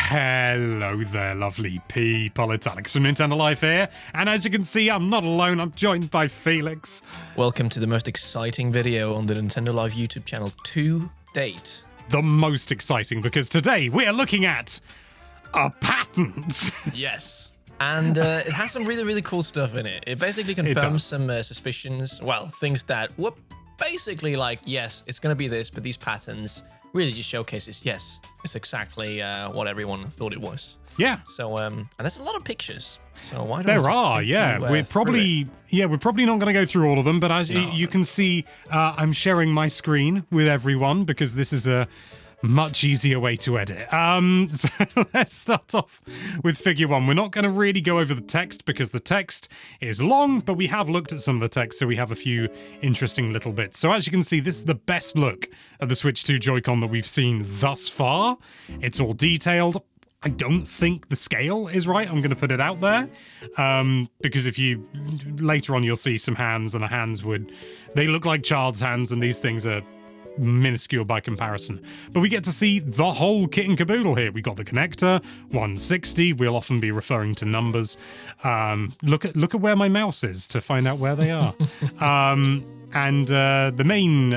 Hello there, lovely people. It's Alex from Nintendo Life here, and as you can see, I'm not alone. I'm joined by Felix. Welcome to the most exciting video on the Nintendo Life YouTube channel to date. The most exciting, because today we are looking at a patent. Yes. And it has some really cool stuff in it. It basically confirms some suspicions, well, things that were basically like, yes, it's going to be this, but these patterns really just showcases, yes, it's exactly what everyone thought it was. Yeah. So, and there's a lot of pictures. So why don't there are, yeah. We're probably not going to go through all of them, but as you can see, I'm sharing my screen with everyone because this is a much easier way to edit. So let's start off with figure one. We're not going to really go over the text because the text is long, but we have looked at some of the text, so we have a few interesting little bits. So as you can see, this is the best look at the Switch 2 Joy-Con that we've seen thus far. It's all detailed. I don't think the scale is right. I'm going to put it out there because if you later on you'll see some hands, and the hands they look like child's hands, and these things are minuscule by comparison. But we get to see the whole kit and caboodle here. We got the connector, 160. We'll often be referring to numbers. Look at where my mouse is to find out where they are. And the main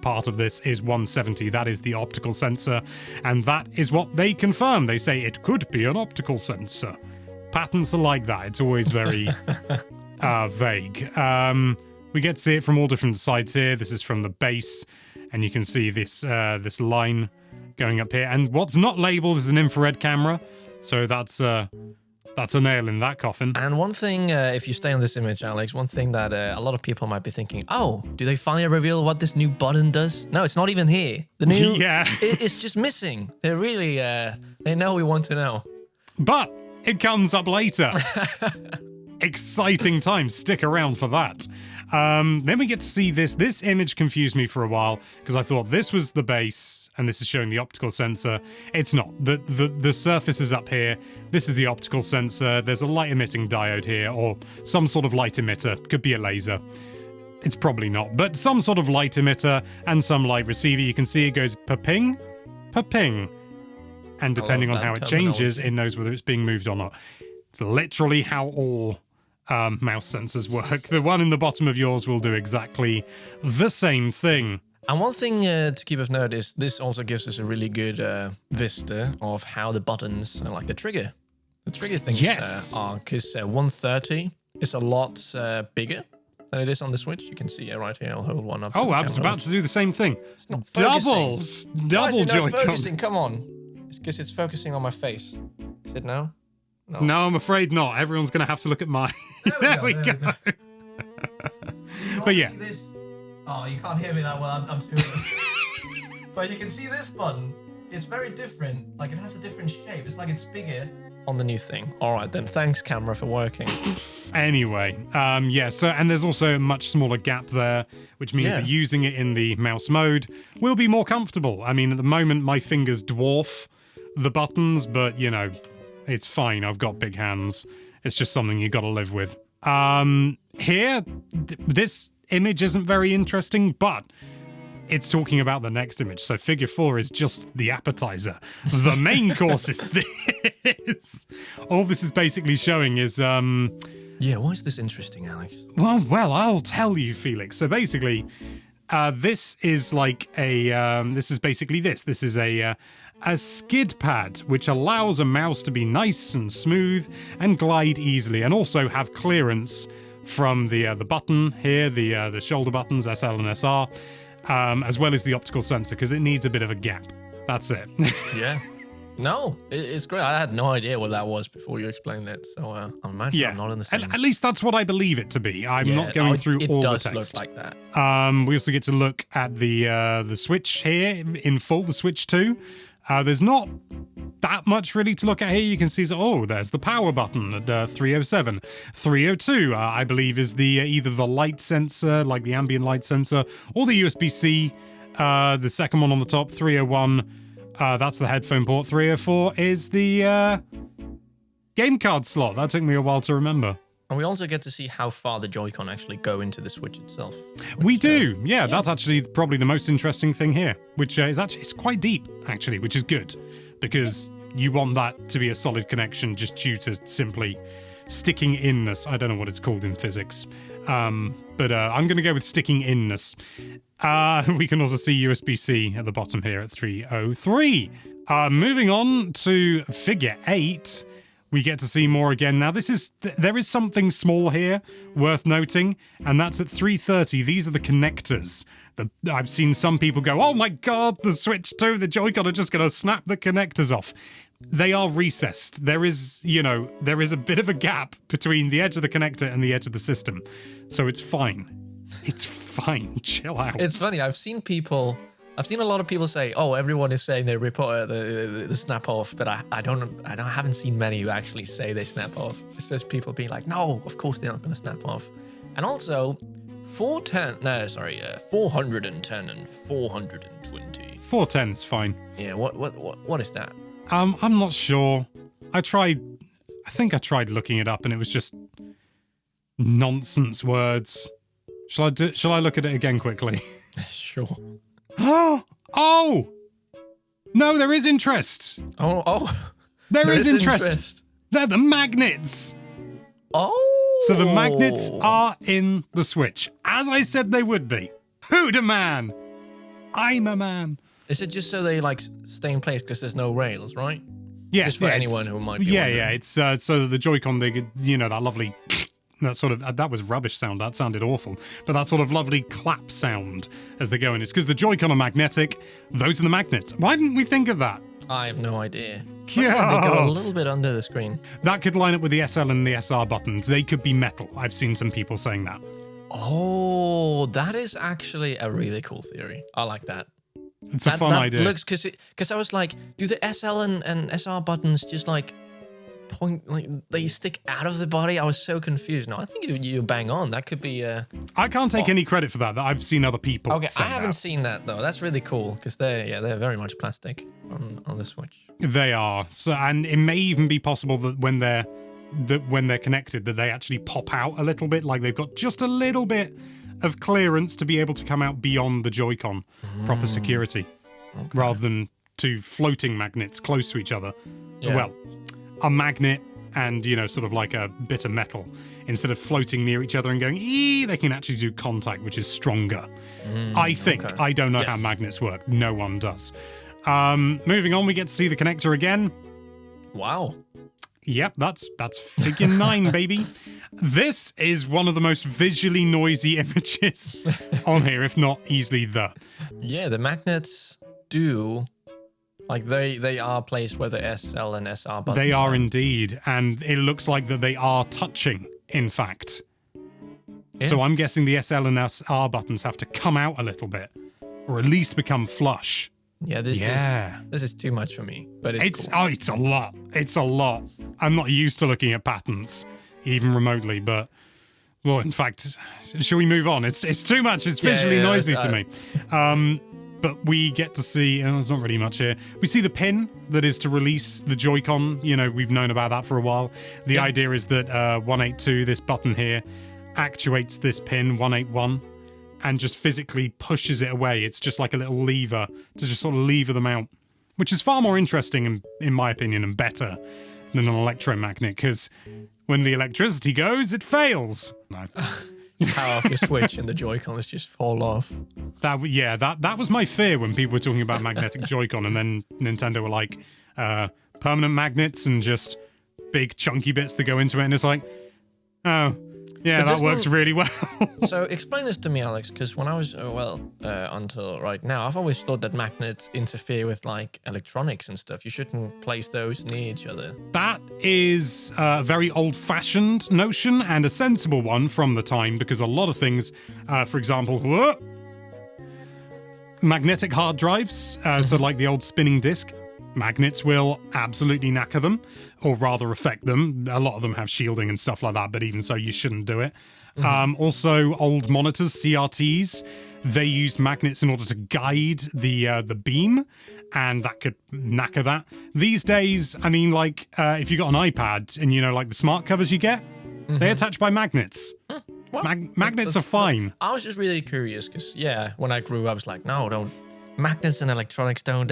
part of this is 170. That is the optical sensor, and that is what they confirm. They say it could be an optical sensor. Patents are like that. It's always very vague. We get to see it from all different sides here. This is from the base, and you can see this this line going up here. And what's not labeled is an infrared camera, so that's a nail in that coffin. And one thing, if you stay on this image, Alex, one thing that a lot of people might be thinking, oh, do they finally reveal what this new button does? No, it's not even here. The new, yeah, it's just missing. They're really, they know we want to know. But it comes up later. Exciting time. Stick around for that. Then we get to see this. This image confused me for a while because I thought this was the base and this is showing the optical sensor. It's not. The surface is up here. This is the optical sensor. There's a light emitting diode here, or some sort of light emitter. Could be a laser. It's probably not, but some sort of light emitter and some light receiver. You can see it goes pa-ping, pa-ping. And depending on how it changes, it knows whether it's being moved or not. It's literally how all mouse sensors work. The one in the bottom of yours will do exactly the same thing. And one thing to keep of note is this also gives us a really good vista of how the buttons, like the trigger things are. Because 130 is a lot bigger than it is on the Switch. You can see it right here. I'll hold one up. Oh, I was about to do the same thing. It's not Double Joy-Con. Focusing? Come on. It's because it's focusing on my face. Is it now? No, I'm afraid not. Everyone's going to have to look at mine. There we go. But yeah. Oh, you can't hear me that well. I'm too. But you can see this button. It's very different. Like, it has a different shape. It's like it's bigger on the new thing. All right, then. Thanks, camera, for working. Anyway, yeah, so, and there's also a much smaller gap there, which means that using it in the mouse mode will be more comfortable. I mean, at the moment, my fingers dwarf the buttons, but, you know, it's fine. I've got big hands. It's just something you got to live with. Here, this image isn't very interesting, but it's talking about the next image. So figure 4 is just the appetizer. The main course is this. All this is basically showing is... Yeah, why is this interesting, Alex? Well, I'll tell you, Felix. So basically, this is like a... this is basically this. This is a skid pad, which allows a mouse to be nice and smooth and glide easily, and also have clearance from the button here, the shoulder buttons, SL and SR, as well as the optical sensor, because it needs a bit of a gap. That's it. Yeah. No, it's great. I had no idea what that was before you explained it, so I imagine I'm not in the same... At least that's what I believe it to be. I'm not going through all the text. It does look like that. We also get to look at the Switch here in full, the Switch 2. There's not that much really to look at here. You can see, there's the power button at 307. 302, I believe, is the either the light sensor, like the ambient light sensor, or the USB-C. The second one on the top, 301, that's the headphone port. 304 is the game card slot. That took me a while to remember. And we also get to see how far the Joy-Con actually go into the Switch itself. We do, yeah. That's actually probably the most interesting thing here, which is actually, it's quite deep, actually, which is good, because you want that to be a solid connection just due to simply sticking inness. I don't know what it's called in physics, but I'm going to go with sticking inness. We can also see USB-C at the bottom here at 303. Moving on to figure 8, we get to see more again. Now, there is something small here worth noting, and that's at 330. These are the connectors. I've seen some people go, oh my god, the Switch 2, the Joy-Con are just going to snap the connectors off. They are recessed. There is a bit of a gap between the edge of the connector and the edge of the system. So it's fine. It's fine. Chill out. It's funny. I've seen a lot of people say, "Oh, everyone is saying they rip the snap off," but I haven't seen many who actually say they snap off. It's just people being like, "No, of course they're not going to snap off." And also, 410 and 420. 410's fine. Yeah. What is that? I'm not sure. I think I tried looking it up, and it was just nonsense words. Shall I look at it again quickly? Sure. Oh! No, there is interest. Oh. There is interest. They're the magnets. Oh. So the magnets are in the Switch, as I said they would be. Who'da man? I'm a man. Is it just so they stay in place because there's no rails, right? Yeah. Just for anyone who might be wondering. Yeah. It's so that the Joy-Con, they could, that lovely. That sort of that was rubbish sound. That sounded awful. But that sort of lovely clap sound as they go in. It's because the Joy-Con are magnetic. Those are the magnets. Why didn't we think of that? I have no idea. Yeah. They go a little bit under the screen. That could line up with the SL and the SR buttons. They could be metal. I've seen some people saying that. Oh, that is actually a really cool theory. I like that. It's a fun idea. Looks because I was like, do the SL and SR buttons just point they stick out of the body? I was so confused. No, I think you bang on. That could be. I can't take any credit for that. I've seen other people. Okay, say I haven't that. seen that though. That's really cool because they're very much plastic on the Switch. They are. So, and it may even be possible that when they're connected, that they actually pop out a little bit, like they've got just a little bit of clearance to be able to come out beyond the Joy-Con proper security, rather than two floating magnets close to each other. Yeah. Well, a magnet and, sort of like a bit of metal. Instead of floating near each other and going, they can actually do contact, which is stronger. I think. Okay. I don't know how magnets work. No one does. Moving on, we get to see the connector again. Wow. Yep, that's figure 9, baby. This is one of the most visually noisy images on here, if not easily the. Yeah, the magnets do. They are placed where the SL and SR buttons They are indeed, and it looks like that they are touching, in fact. Yeah. So I'm guessing the SL and SR buttons have to come out a little bit, or at least become flush. Yeah, this is too much for me, but it's cool. Oh, it's a lot. It's a lot. I'm not used to looking at patterns, even remotely, but well, in fact, shall we move on? It's too much. It's visually noisy to me. But we get to see, there's not really much here. We see the pin that is to release the Joy-Con. We've known about that for a while. The idea is that 182, this button here, actuates this pin, 181, and just physically pushes it away. It's just like a little lever to just sort of lever them out, which is far more interesting, in my opinion, and better than an electromagnet, because when the electricity goes, it fails. No. Power off your Switch and the Joy-Cons just fall off. That was my fear when people were talking about magnetic Joy-Con, and then Nintendo were like, permanent magnets and just big chunky bits that go into it, and it's like, oh, yeah, that works really well. So explain this to me, Alex, because when I was, until right now, I've always thought that magnets interfere with electronics and stuff. You shouldn't place those near each other. That is a very old-fashioned notion and a sensible one from the time, because a lot of things, for example, magnetic hard drives, so like the old spinning disc, magnets will absolutely knacker them, or rather affect them. A lot of them have shielding and stuff like that, but even so, you shouldn't do it. Also, old monitors, CRTs, they used magnets in order to guide the beam, and that could knacker that. These days, I mean, if you got an iPad and, like the smart covers you get, they're attached by magnets. Magnets are fine. I was just really curious because, when I grew up, I was like, no, Magnets and electronics, don't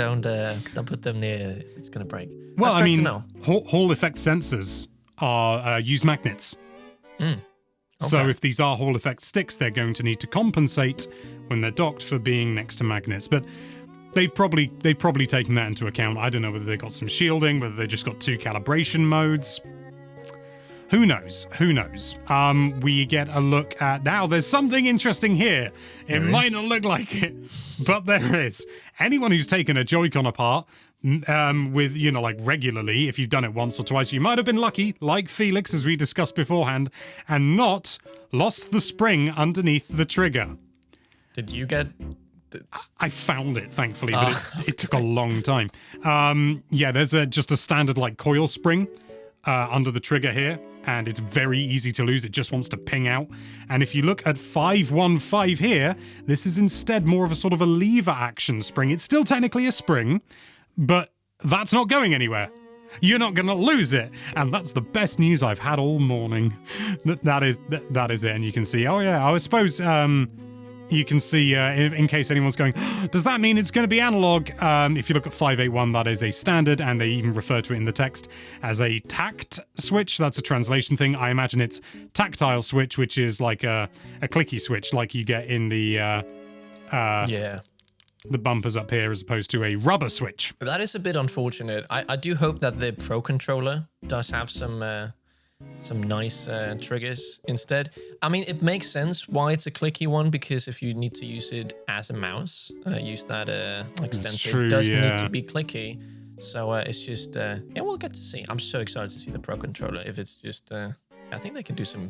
put them near. It's gonna break. Well, That's I great to mean, know. Hall effect sensors are use magnets. So Okay. if these are Hall effect sticks, they're going to need to compensate when they're docked for being next to magnets. But they've probably taken that into account. I don't know whether they got some shielding, whether they just got 2 calibration modes. Who knows? Who knows? We get a look at now. There's something interesting here. It might not look like it, but there is. Anyone who's taken a Joy-Con apart, with, you know, like regularly, if you've done it once or twice, you might have been lucky, like Felix, as we discussed beforehand, and not lost the spring underneath the trigger. Did you get? I found it, thankfully, but it took a long time. Yeah, there's just a standard like coil spring under the trigger here, and it's very easy to lose. It just wants to ping out. And if you look at 515 here, this is instead more of a sort of a lever action spring. It's still technically a spring, but that's not going anywhere. You're not going to lose it. And that's the best news I've had all morning. That is it. And you can see, oh yeah, I suppose you can see, in case anyone's going, does that mean it's going to be analog? If you look at 581, that is a standard, and they even refer to it in the text as a tact switch. That's a translation thing. I imagine it's tactile switch, which is like a clicky switch, like you get in the the bumpers up here, as opposed to a rubber switch. That is a bit unfortunate. I do hope that the Pro Controller does have some nice triggers instead. I mean, it makes sense why it's a clicky one, because if you need to use it as a mouse, use that extensor, it does need to be clicky. So it's just, yeah, we'll get to see. I'm so excited to see the Pro Controller. If it's just, I think they can do some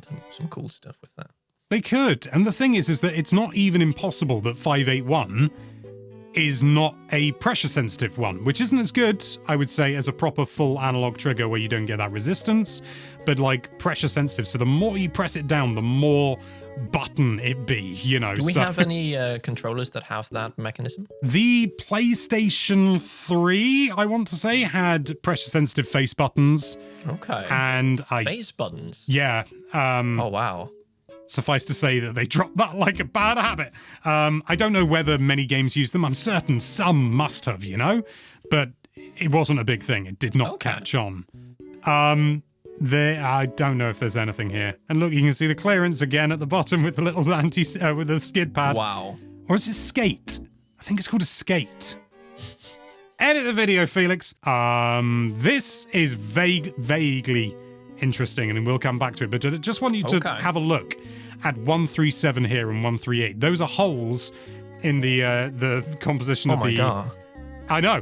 cool stuff with that. They could. And the thing is that it's not even impossible that 581 is not a pressure sensitive one, which isn't as good, I would say, as a proper full analog trigger where you don't get that resistance, but like pressure sensitive. So the more you press it down, the more button it be, you know. Do we have any controllers that have that mechanism? The PlayStation 3, I want to say, had pressure sensitive face buttons. Okay. And face buttons? Yeah. Oh, wow. Suffice to say that they dropped that like a bad habit. I don't know whether many games use them. I'm certain some must have, you know, but it wasn't a big thing. It did not catch on. I don't know if there's anything here. And look, you can see the clearance again at the bottom with the little with the skid pad. Wow. Or is it skate? I think it's called a skate. Edit the video, Felix. This is vaguely interesting, and we'll come back to it, but I just want you to have a look at 137 here and 138. Those are holes in the composition of the... God. I know.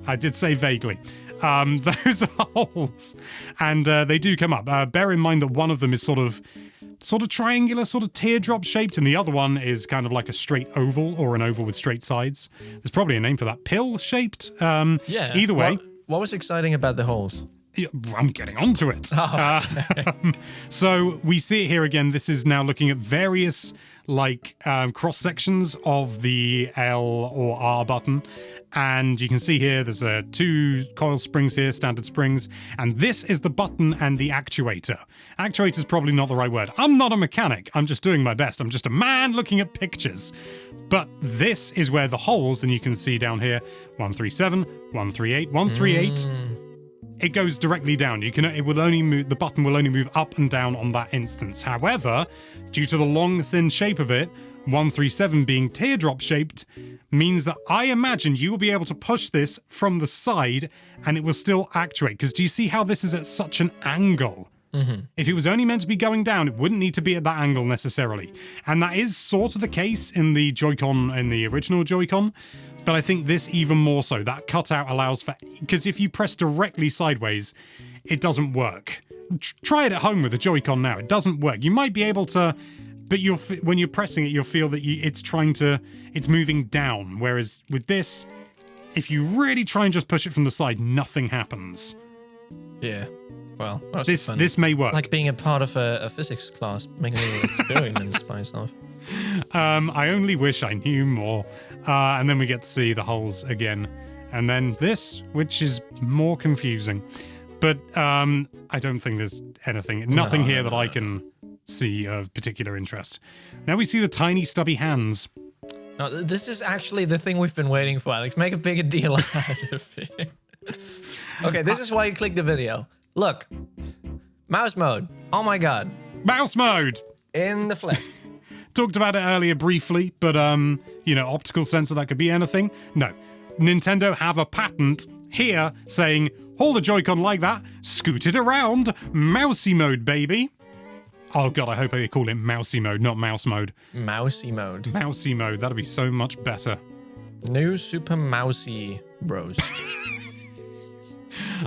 I did say vaguely. Those are holes, and they do come up. Bear in mind that one of them is sort of triangular, sort of teardrop shaped, and the other one is kind of like a straight oval, or an oval with straight sides. There's probably a name for that. Pill shaped. Yeah. Either way. What was exciting about the holes? I'm getting onto it. So we see it here again. This is now looking at various cross sections of the L or R button. And you can see here there's 2 coil springs here, standard springs. And this is the button and the actuator. Actuator is probably not the right word. I'm not a mechanic. I'm just doing my best. I'm just a man looking at pictures. But this is where the holes, and you can see down here, 137, 138, 138. It goes directly down. The button will only move up and down on that instance. However, due to the long, thin shape of it, 137 being teardrop shaped means that I imagine you will be able to push this from the side and it will still actuate. Because do you see how this is at such an angle? If it was only meant to be going down, it wouldn't need to be at that angle necessarily. And that is sort of the case in the Joy-Con, in the original Joy-Con. But I think this even more so. That cutout allows for... Because if you press directly sideways, it doesn't work. Try it at home with a Joy-Con now. It doesn't work. You might be able to... But when you're pressing it, you'll feel that it's moving down. Whereas with this, if you really try and just push it from the side, nothing happens. Yeah. Well, this may work. Like being a part of a physics class, making a little experiments by yourself. I only wish I knew more. And then we get to see the holes again. And then this, which is more confusing. But I don't think there's nothing here that I can see of particular interest. Now we see the tiny stubby hands. No, this is actually the thing we've been waiting for, Alex. Make a bigger deal out of it. Okay, this is why you click the video. Look, mouse mode. Oh my god. Mouse mode! In the flesh. Talked about it earlier briefly, but, optical sensor, that could be anything. No. Nintendo have a patent here saying, hold a Joy-Con like that, scoot it around, mousy mode, baby. Oh god, I hope they call it mousy mode, not mouse mode. Mousy mode. Mousy mode, that'd be so much better. New Super Mousy Bros.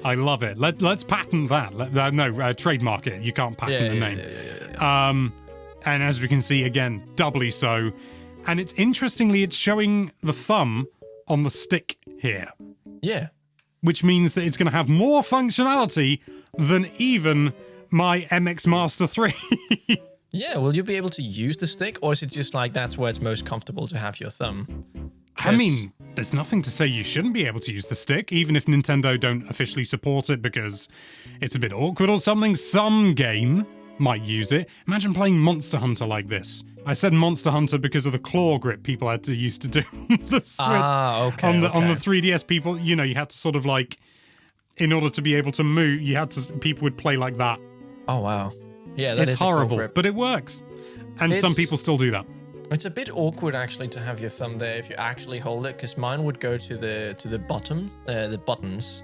I love it. Let's patent that. Trademark it. You can't patent the name. Yeah. And as we can see, again, doubly so. And it's interestingly, it's showing the thumb on the stick here. Yeah. Which means that it's going to have more functionality than even my MX Master 3. Yeah, will you be able to use the stick, or is it just like that's where it's most comfortable to have your thumb? I mean, there's nothing to say you shouldn't be able to use the stick, even if Nintendo don't officially support it because it's a bit awkward or something. Some game might use it. Imagine playing Monster Hunter like this. I said Monster Hunter because of the claw grip people had to used to do on the Switch. Okay. On the 3DS, people, you had to sort of like, in order to be able to move, people would play like that. Oh wow. Yeah, that it's horrible, but it works. And some people still do that. It's a bit awkward actually to have your thumb there if you actually hold it, because mine would go to the bottom, the buttons,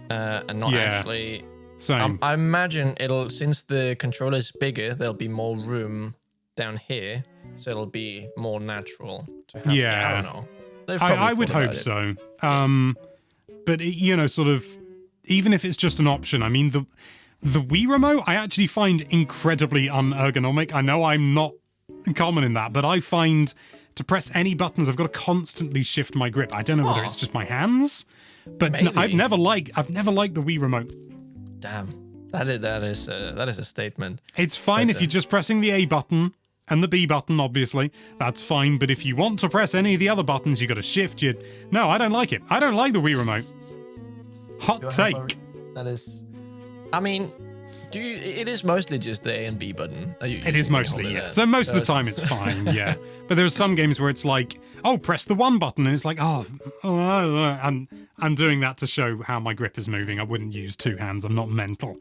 and not actually. Same. I imagine since the controller is bigger, there'll be more room down here, so it'll be more natural to have. Yeah, I don't know. I would hope so. But sort of, even if it's just an option, I mean the Wii remote I actually find incredibly unergonomic. I know I'm not common in that, but I find to press any buttons, I've got to constantly shift my grip. I don't know whether it's just my hands, but no, I've never liked the Wii remote. Damn, that is a statement. It's fine if you're just pressing the A button and the B button, obviously. That's fine, but if you want to press any of the other buttons, you got to shift. No, I don't like it. I don't like the Wii remote. Hot take. That is. I mean, it is mostly just the A and B button. It is mostly, yeah. So most of the time it's fine, yeah. But there are some games where it's like, oh, press the one button, and it's like, I'm doing that to show how my grip is moving. I wouldn't use two hands. I'm not mental.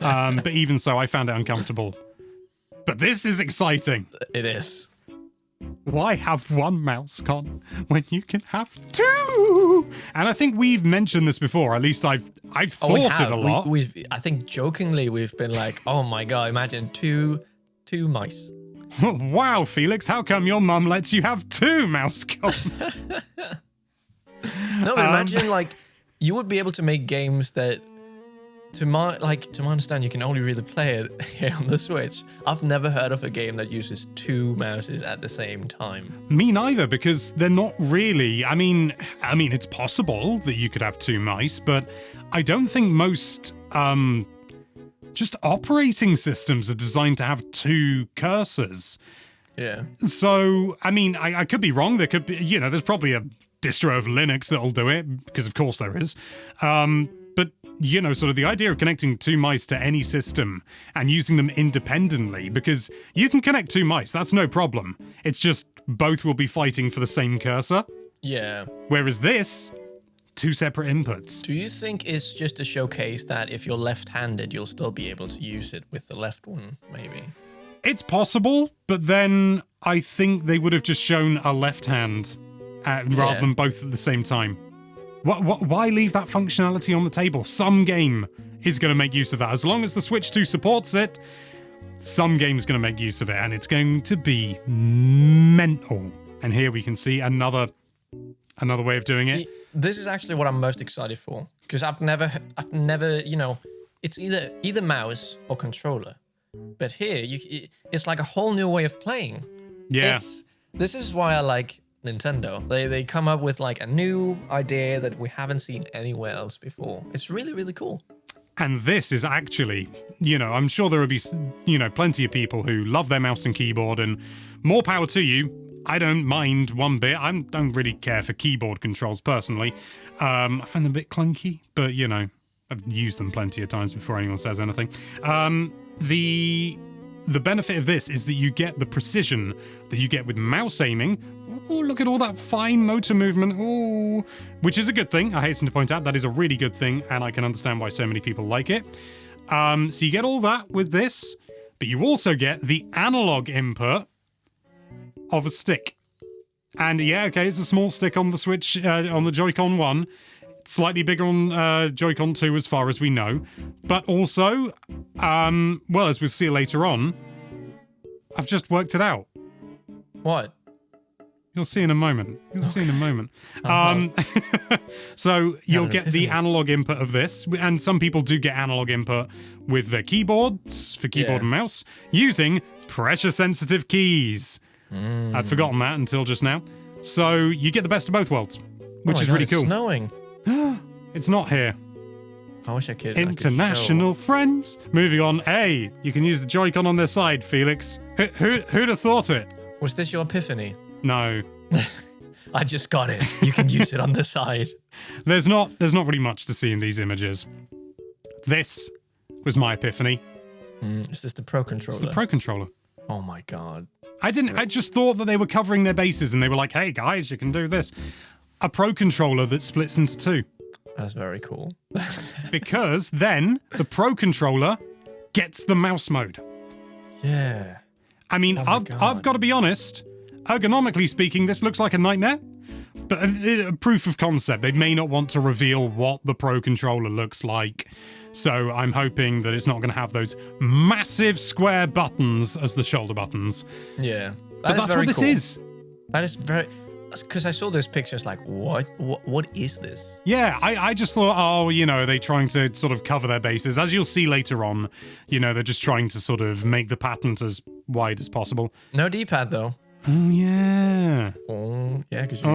But even so, I found it uncomfortable. But this is exciting. It is. Why have one mouse con when you can have two? And I think we've mentioned this before. At least I've thought it a lot. I think jokingly we've been like, oh my god, imagine two mice. Wow, Felix, how come your mum lets you have two mouse cons? No, but imagine like you would be able to make games that, to my understanding, you can only really play it here on the Switch. I've never heard of a game that uses two mouses at the same time. Me neither, because they're not really. I mean, it's possible that you could have two mice, but I don't think most just operating systems are designed to have two cursors. Yeah. So, I mean, I could be wrong. There could be, there's probably a distro of Linux that'll do it, because of course there is. But, sort of the idea of connecting two mice to any system and using them independently, because you can connect two mice, that's no problem. It's just both will be fighting for the same cursor. Yeah. Whereas this, two separate inputs. Do you think it's just a showcase that if you're left-handed, you'll still be able to use it with the left one, maybe? It's possible, but then I think they would have just shown a left hand rather than both at the same time. Why leave that functionality on the table? Some game is going to make use of that. As long as the Switch 2 supports it, some game's going to make use of it, and it's going to be mental. And here we can see another way of doing it. This is actually what I'm most excited for, because I've never, it's either mouse or controller. But here, it's like a whole new way of playing. Yeah. This is why I like Nintendo. They come up with like a new idea that we haven't seen anywhere else before. It's really, really cool. And this is actually, I'm sure there will be, plenty of people who love their mouse and keyboard, and more power to you. I don't mind one bit. I don't really care for keyboard controls personally. I find them a bit clunky, but I've used them plenty of times before anyone says anything. the benefit of this is that you get the precision that you get with mouse aiming. Oh, look at all that fine motor movement. Oh, which is a good thing. I hasten to point out that is a really good thing, and I can understand why so many people like it. So you get all that with this, but you also get the analog input of a stick. And yeah, okay, it's a small stick on the Switch, on the Joy-Con 1. It's slightly bigger on Joy-Con 2 as far as we know. But also, well, as we'll see later on, I've just worked it out. What? You'll see in a moment. You'll see in a moment. So you'll get the analog input of this, and some people do get analog input with their keyboards for keyboard and mouse using pressure-sensitive keys. I'd forgotten that until just now. So you get the best of both worlds, which is really cool. It's snowing. It's not here. I wish I could. International friends. Moving on. Hey, you can use the Joy-Con on their side, Felix. Who'd have thought it? Was this your epiphany? No. I just got it. You can use it on the side. There's not really much to see in these images. This was my epiphany. Is this the Pro Controller? It's the Pro Controller. Oh my god. I just thought that they were covering their bases and they were like, hey guys, you can do this. A Pro Controller that splits into two. That's very cool. Because then the Pro Controller gets the mouse mode. Yeah. I mean, I've got to be honest, ergonomically speaking, this looks like a nightmare. But a proof of concept. They may not want to reveal what the Pro Controller looks like. So I'm hoping that it's not going to have those massive square buttons as the shoulder buttons. Yeah. But that's what this is. That is very... Because I saw this picture, it's like, what is this? Yeah, I just thought, oh, you know, are they trying to sort of cover their bases? As you'll see later on, you know, they're just trying to sort of make the patent as wide as possible. No D-pad, though. Oh, yeah. Oh, yeah, because you...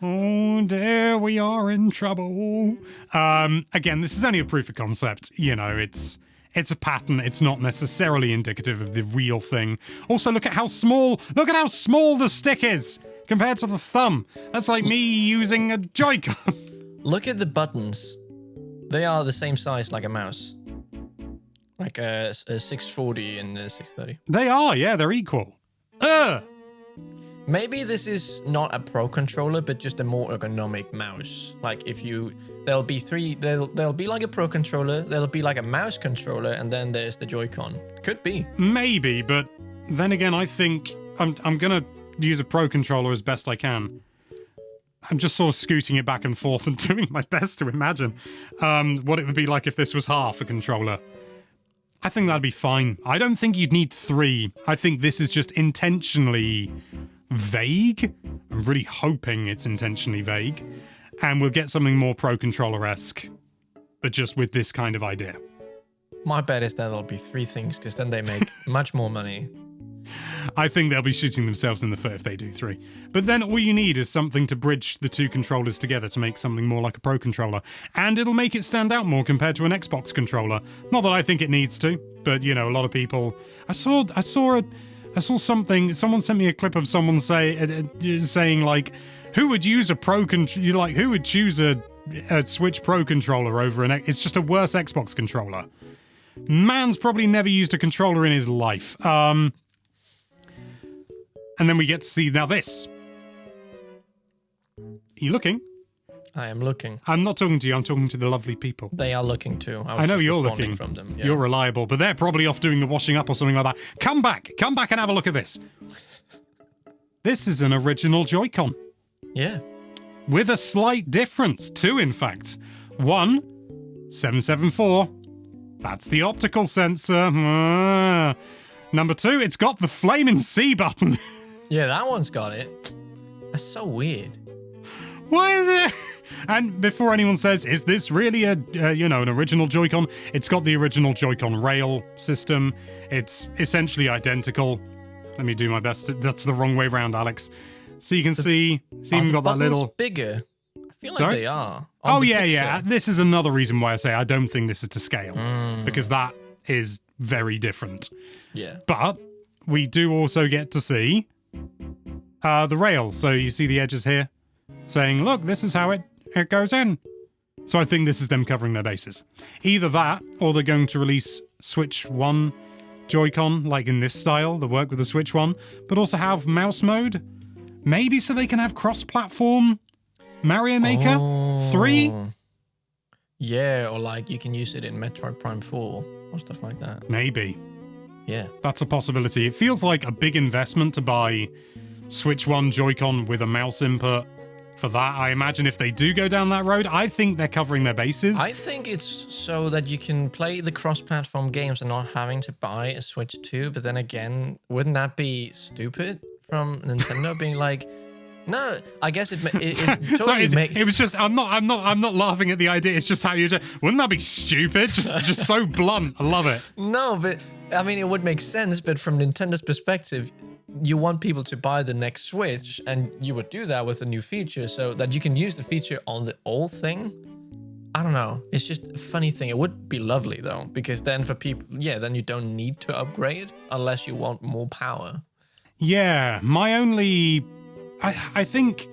Oh, dear, we are in trouble. Again, this is only a proof of concept. You know, it's a patent. It's not necessarily indicative of the real thing. Also, look at how small the stick is compared to the thumb. That's like me using a Joy-Con. Look at the buttons. They are the same size like a mouse. Like a 640 and a 630. They are, yeah, they're equal. Maybe this is not a Pro Controller, but just a more ergonomic mouse. Like there'll be like a Pro Controller, there'll be like a mouse controller, and then there's the Joy-Con. Could be. Maybe, but then again, I think I'm gonna use a Pro Controller as best I can. I'm just sort of scooting it back and forth and doing my best to imagine what it would be like if this was half a controller. I think that'd be fine. I don't think you'd need 3. I think this is just intentionally vague. I'm really hoping it's intentionally vague. And we'll get something more Pro Controller-esque, but just with this kind of idea. My bet is that there'll be 3 things, because then they make much more money. I think they'll be shooting themselves in the foot if they do 3. But then all you need is something to bridge the 2 controllers together to make something more like a Pro Controller. And it'll make it stand out more compared to an Xbox controller. Not that I think it needs to, but, you know, a lot of people... I saw something... Someone sent me a clip of someone saying, like, who would use a Pro Controller... Like, who would choose a Switch Pro Controller over an... It's just a worse Xbox controller. Man's probably never used a controller in his life. And then we get to see now this. Are you looking? I am looking. I'm not talking to you. I'm talking to the lovely people. They are looking too. I know you're looking. From them. Yeah. You're reliable, but they're probably off doing the washing up or something like that. Come back and have a look at this. This is an original Joy-Con. Yeah. With a slight difference, 2 in fact. 1, 774. That's the optical sensor. Number 2, it's got the flaming C button. Yeah, that one's got it. That's so weird. Why is it? And before anyone says, is this really an original Joy-Con? It's got the original Joy-Con rail system. It's essentially identical. Let me do my best. That's the wrong way around, Alex. So you can see even got that little... bigger? I feel like they are. Oh, yeah. This is another reason why I say I don't think this is to scale. Because that is very different. Yeah. But we do also get to see the rails. So you see the edges here saying, look, this is how it goes in. So I think this is them covering their bases. Either that, or they're going to release Switch 1 Joy-Con, like in this style, the work with the Switch 1, but also have mouse mode. Maybe so they can have cross-platform Mario Maker 3? Yeah, or like you can use it in Metroid Prime 4 or stuff like that. Maybe. Yeah. That's a possibility. It feels like a big investment to buy Switch 1 Joy-Con with a mouse input for that. I imagine if they do go down that road, I think they're covering their bases. I think it's so that you can play the cross-platform games and not having to buy a Switch 2. But then again, wouldn't that be stupid from Nintendo being like, no, I guess it totally Sorry, it was just I'm not laughing at the idea. It's just how you just wouldn't that be stupid? Just so blunt. I love it. No, but I mean it would make sense, but from Nintendo's perspective, you want people to buy the next Switch, and you would do that with a new feature so that you can use the feature on the old thing. I don't know. It's just a funny thing. It would be lovely though, because then for people, then you don't need to upgrade unless you want more power. Yeah, my only I think,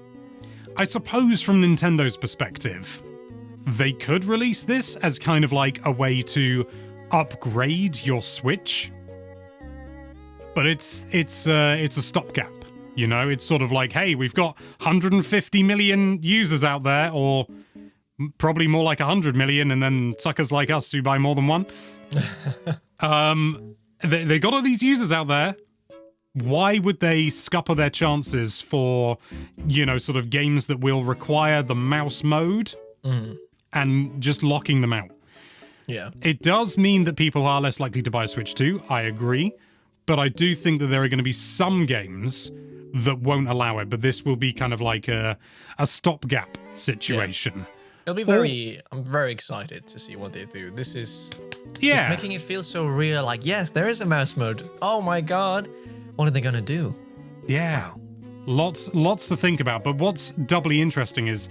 I suppose from Nintendo's perspective, they could release this as kind of like a way to upgrade your Switch. But it's a stopgap, you know? It's sort of like, hey, we've got 150 million users out there, or probably more like 100 million, and then suckers like us who buy more than one. They got all these users out there. Why would they scupper their chances for, you know, sort of games that will require the mouse mode and just locking them out? Yeah. It does mean that people are less likely to buy a Switch 2, I agree. But I do think that there are going to be some games that won't allow it. But this will be kind of like a stopgap situation. Yeah. I'm very excited to see what they do. This is it's making it feel so real. Like, yes, there is a mouse mode. Oh my God. What are they going to do? Yeah. Lots to think about. But what's doubly interesting is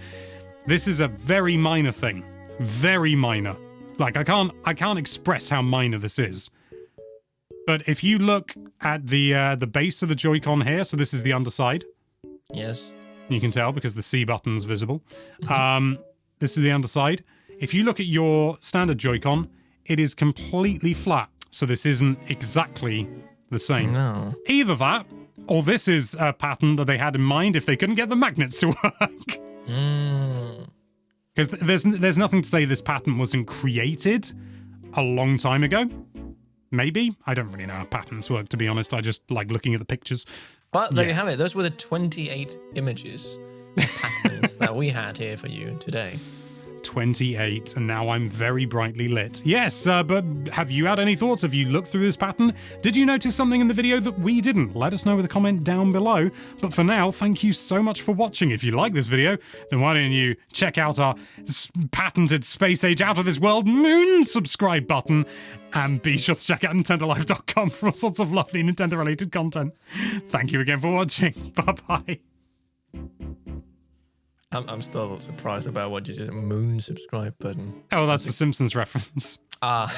this is a very minor thing. Very minor. Like, I can't express how minor this is. But if you look at the base of the Joy-Con here, so this is the underside. Yes. You can tell because the C button's visible. This is the underside. If you look at your standard Joy-Con, it is completely flat. So this isn't exactly the same. No. Either that, or this is a pattern that they had in mind if they couldn't get the magnets to work. Because there's nothing to say this pattern wasn't created a long time ago. Maybe. I don't really know how patterns work, to be honest. I just like looking at the pictures. But there you have it. Those were the 28 images of patterns that we had here for you today. 28, and now I'm very brightly lit. Yes, but have you had any thoughts? Have you looked through this pattern? Did you notice something in the video that we didn't? Let us know with a comment down below. But for now, thank you so much for watching. If you like this video, then why don't you check out our patented Space Age Out of This World Moon subscribe button, and be sure to check out NintendoLive.com for all sorts of lovely Nintendo-related content. Thank you again for watching. Bye-bye. I'm still surprised about what you did. Moon subscribe button. Oh, that's a Simpsons reference. Ah.